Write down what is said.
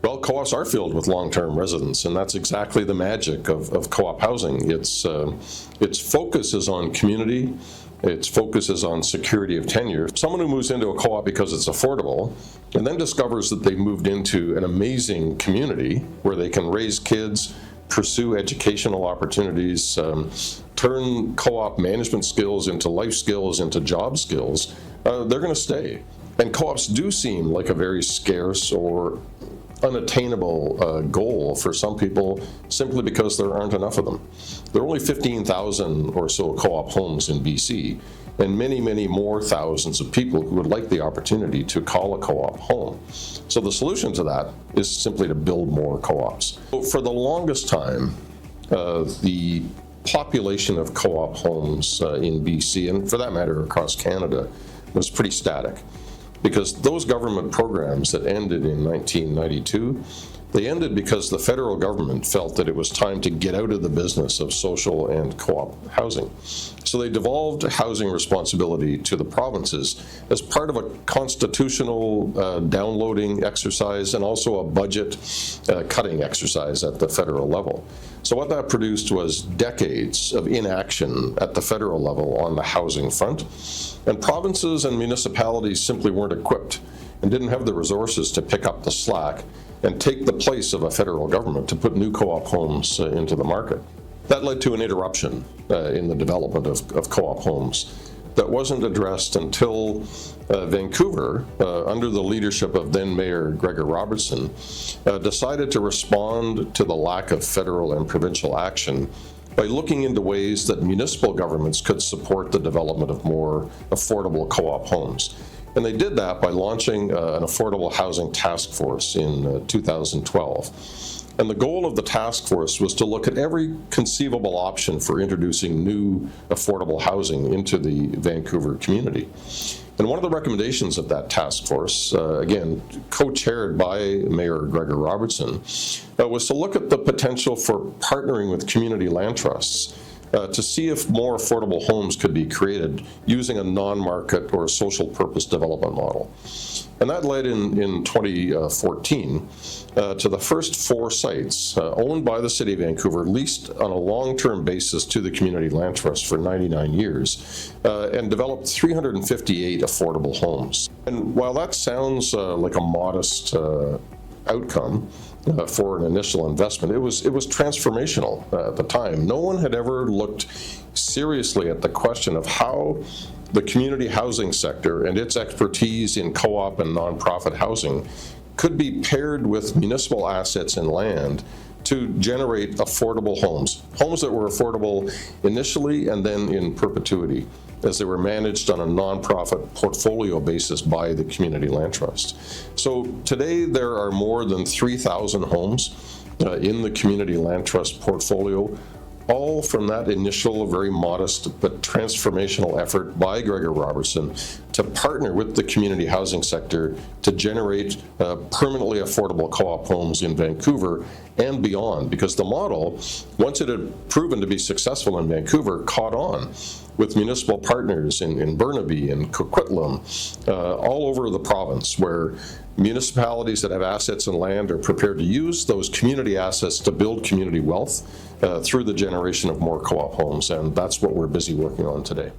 Well, co-ops are filled with long-term residents, and that's exactly the magic of co-op housing. Its focus is on community. Its focus is on security of tenure. Someone who moves into a co-op because it's affordable and then discovers that they've moved into an amazing community where they can raise kids, pursue educational opportunities, turn co-op management skills into life skills, into job skills, they're going to stay. And co-ops do seem like a very scarce or unattainable goal for some people simply because there aren't enough of them. There are only 15,000 or so co-op homes in BC, and many, many more thousands of people who would like the opportunity to call a co-op home. So the solution to that is simply to build more co-ops. For the longest time, the population of co-op homes in BC, and for that matter across Canada, was pretty static. Because those government programs that ended in 1992, they ended because the federal government felt that it was time to get out of the business of social and co-op housing. So they devolved housing responsibility to the provinces as part of a constitutional downloading exercise and also a budget cutting exercise at the federal level. So what that produced was decades of inaction at the federal level on the housing front, and provinces and municipalities simply weren't equipped and didn't have the resources to pick up the slack and take the place of a federal government to put new co-op homes into the market. That led to an interruption in the development of co-op homes that wasn't addressed until Vancouver, under the leadership of then Mayor Gregor Robertson, decided to respond to the lack of federal and provincial action by looking into ways that municipal governments could support the development of more affordable co-op homes. And they did that by launching an affordable housing task force in 2012. And the goal of the task force was to look at every conceivable option for introducing new affordable housing into the Vancouver community. And one of the recommendations of that task force, again, co-chaired by Mayor Gregor Robertson, was to look at the potential for partnering with community land trusts to see if more affordable homes could be created using a non-market or social purpose development model. And that led in 2014 to the first 4 sites owned by the City of Vancouver, leased on a long-term basis to the Community Land Trust for 99 years, and developed 358 affordable homes. And while that sounds like a modest outcome for an initial investment, it was transformational at the time. No one had ever looked seriously at the question of how the community housing sector and its expertise in co-op and nonprofit housing could be paired with municipal assets and land to generate affordable homes that were affordable initially and then in perpetuity, as they were managed on a nonprofit portfolio basis by the Community Land Trust. So today there are more than 3,000 homes in the Community Land Trust portfolio, all from that initial, very modest but transformational effort by Gregor Robertson to partner with the community housing sector to generate permanently affordable co-op homes in Vancouver and beyond, because the model, once it had proven to be successful in Vancouver, caught on with municipal partners in Burnaby and Coquitlam, all over the province, where municipalities that have assets and land are prepared to use those community assets to build community wealth through the generation of more co-op homes, and that's what we're busy working on today.